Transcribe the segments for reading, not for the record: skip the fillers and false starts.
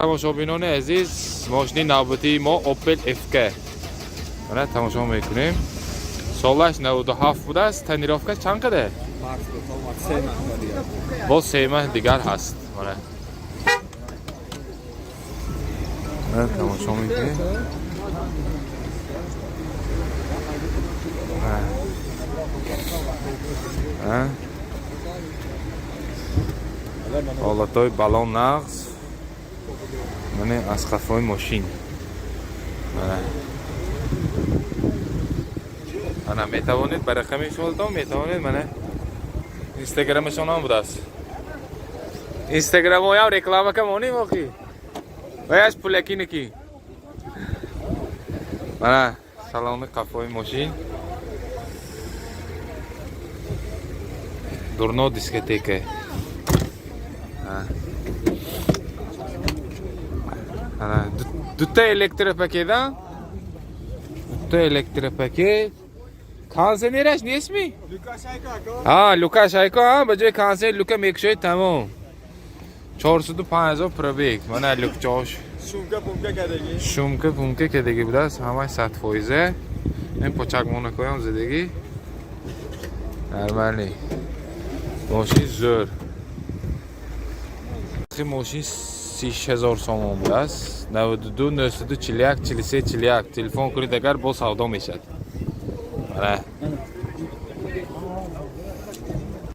تماشابینان عزیز ماشین نوبتی ما اوپل افک را تماشا میکنیم. سالش 97 بوده است. تنیرافکا چند قده؟ با 3 ماه دیگر هست. را تماشا میکنیم. حالتهای بالون نقص من از خفای ماشین انا میتوانید برای خمی شما میتوانید من اینستاگرامشون هم بوده است. اینستاگرام ها یا رکلام که مونی موقعی ویش پولکی نکی من سلام خفای ماشین دورنو دیسکتیکه دوتا elektrik paketi. دوتا elektrik paket. کانسنیرش نیست می؟ لوکاشایکو ها بجای کانسنیر لوکا میکشوی تمام 405,000 پرویک من لوک چاش شومکه پومکه کدگی بوده است همه 100%. این پچک مونکوی هم زدگی نرمالی ماشین زور ماشین 30,000 سوم بوده است. 92 92 41 43 41 تلفن کنید اگر با سودا میشد.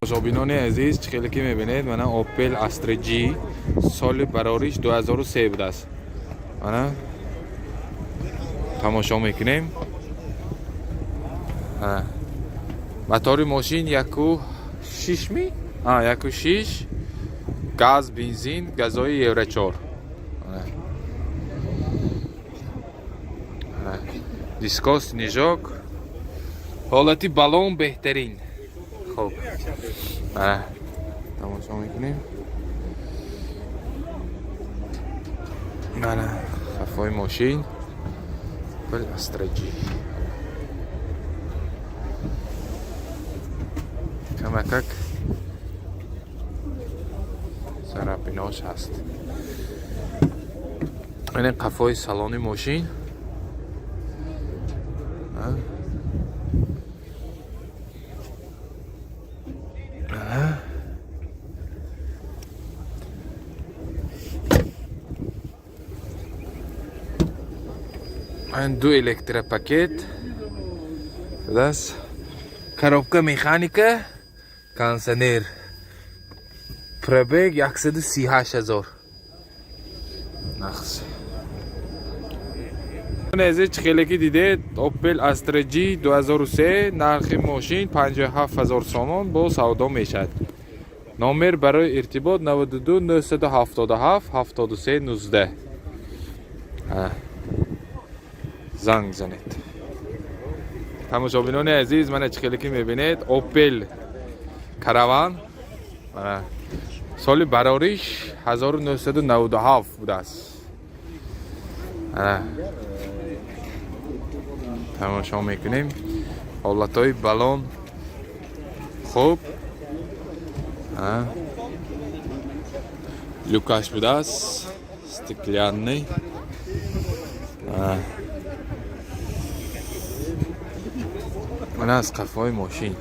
مشابهینان عزیز خیلی که میبینید من اوپل استرا جی سال براریش 2003 بوده است. من تماشا میکنیم. موتور ماشین 1.6 می 1.6 گاز بنزین گازوئیل یورو 4 دیسکوس نیجاک حالتی بالون بهترین. خب تماشا میکنیم. من خفای ماشین بل استرجی کمکک سرپیناش هست. این قفای سالن ماشین این دو elektrik paket das коробка механика кондиционер пробег 138,000 نقص. نزدیک خیلی که دیدید اوپل استرا جی 2003 نرخ ماشین 57,000 سوم با سودا میشد. نامبر برای ارتباط 92 977 73 19 زنگ زنید. تماشابینان عزیز من خیلی که میبینید اوپل کاروان سال براریش 1997 بوده است. تماشا میکنیم. حالتهای بالون خوب لوکاش بوده است. استکلیانی من از قفای ماشین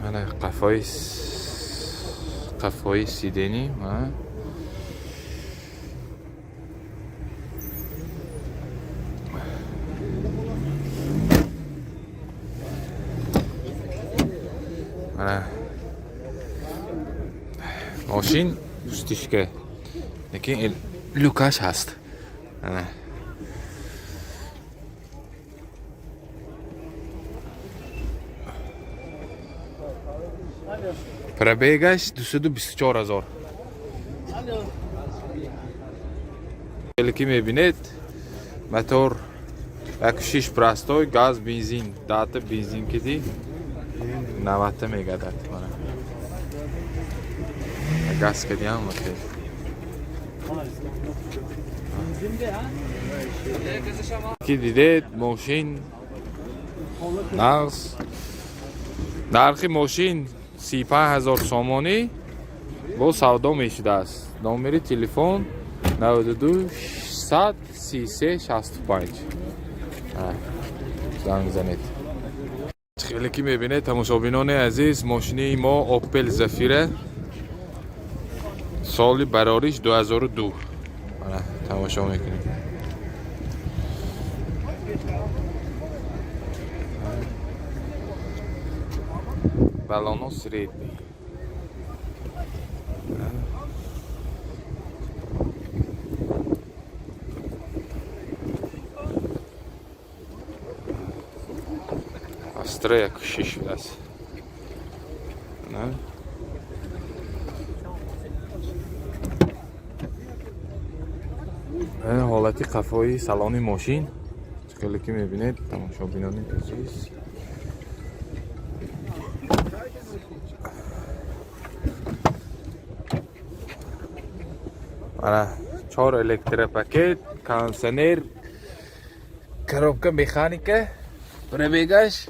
من قفای سیدنی ماشین دوستیش که لیکن لوکاش هست. پربیگش 224,000. خیلی که میبینید موتور 1.6 پرستوی گاز بنزین دات بنزین کدی 90 میگدد گاز کدی هم مکه که دیدید ماشین نقص нархи мошин 35000 сомонӣ бо савдо мешудааст. номери телефон 92 600 33 65. занг занед. خیلی که میبینه تماشابینان عزیز ماشینی ما اوپل زفیره سال براریش 2002 تماشا میکنیم. балоно средний. Astra jak şiş biraz. حالتی قفای سالن ماشین خیلی که میبینید تماشابینان عزیز. Ana 4 elektropaket, kondisioner, коробка механика, пробегаешь.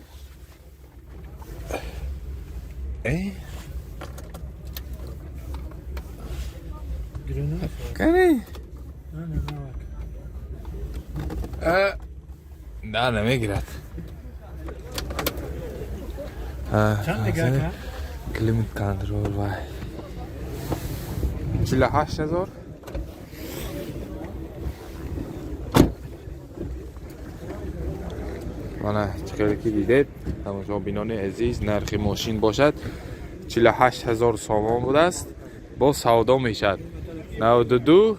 Кани? نه نمیگیرد. چند نگاه کلیمیت کنترل وای 48000. mana چقدر که دیدید تماشابینان عزیز نرخ ماشین باشد 48000 سامان بوده است با سودا میشد 92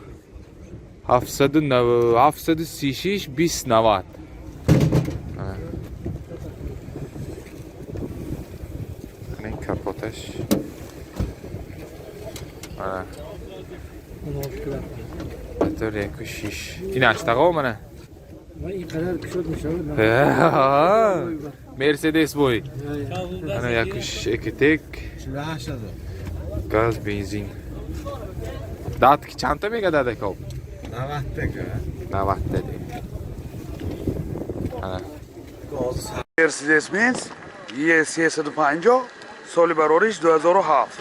736 2090. این کپوتش بطور یک و شیش این اشتقا منه این قدر کشود میشه مرسدس بوی انا یکش اکتک 48,000 گاز بنزین داد کی چند تا میگه داده کب 90 تکه 90 داده انا Mercedes Benz E350 سال براریش 2007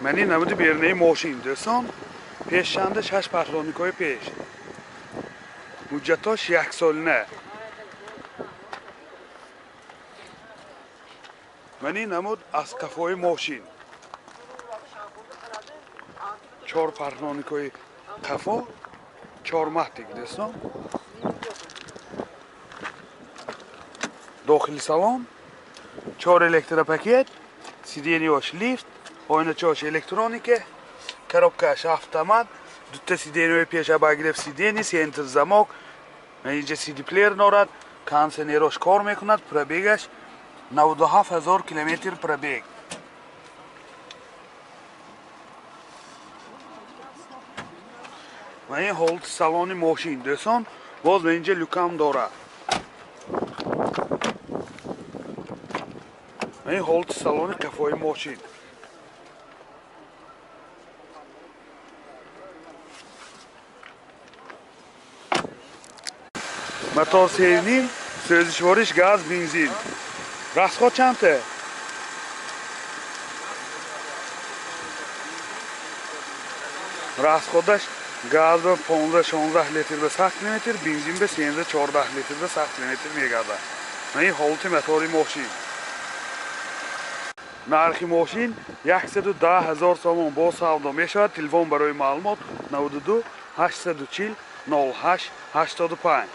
منی نمود بیرنه ماشین دوستان پیش شندش 8 پخلانیکای پیش مجتاش 1 سال نه منی نمود از کفای ماشین 4 پخلانیکای کفا 4 مهتیک دوستان داخل سالن 4 الکتروپاکت سیدینیاش لیفت آینه‌چاش الکترونیکه коробкаш автомат دوتا سیدینیوی پیش با گرفت سیدینی سنتر زماک اینجا سیدی پلیر دارد کانسنیروش کار میکند پربیگش 97000 کیلومتر پربیگ و این هولت سالن ماشین دوستان باز اینجا لوکام دارد این هولت سالن کفای ماشین motor sevdiğim sözleşmeliş gaz benzin. Rastkod çanta. Rastkodaş gaz ve 15-16 litre ve 7 kilometre, benzin ve 13-14 litre ve 7 kilometre megada. این هولت موتوری ماشین نرخ ماشین 110,000 سوم با سودا میشود. تلفن برای معلومات 92 840 08 85.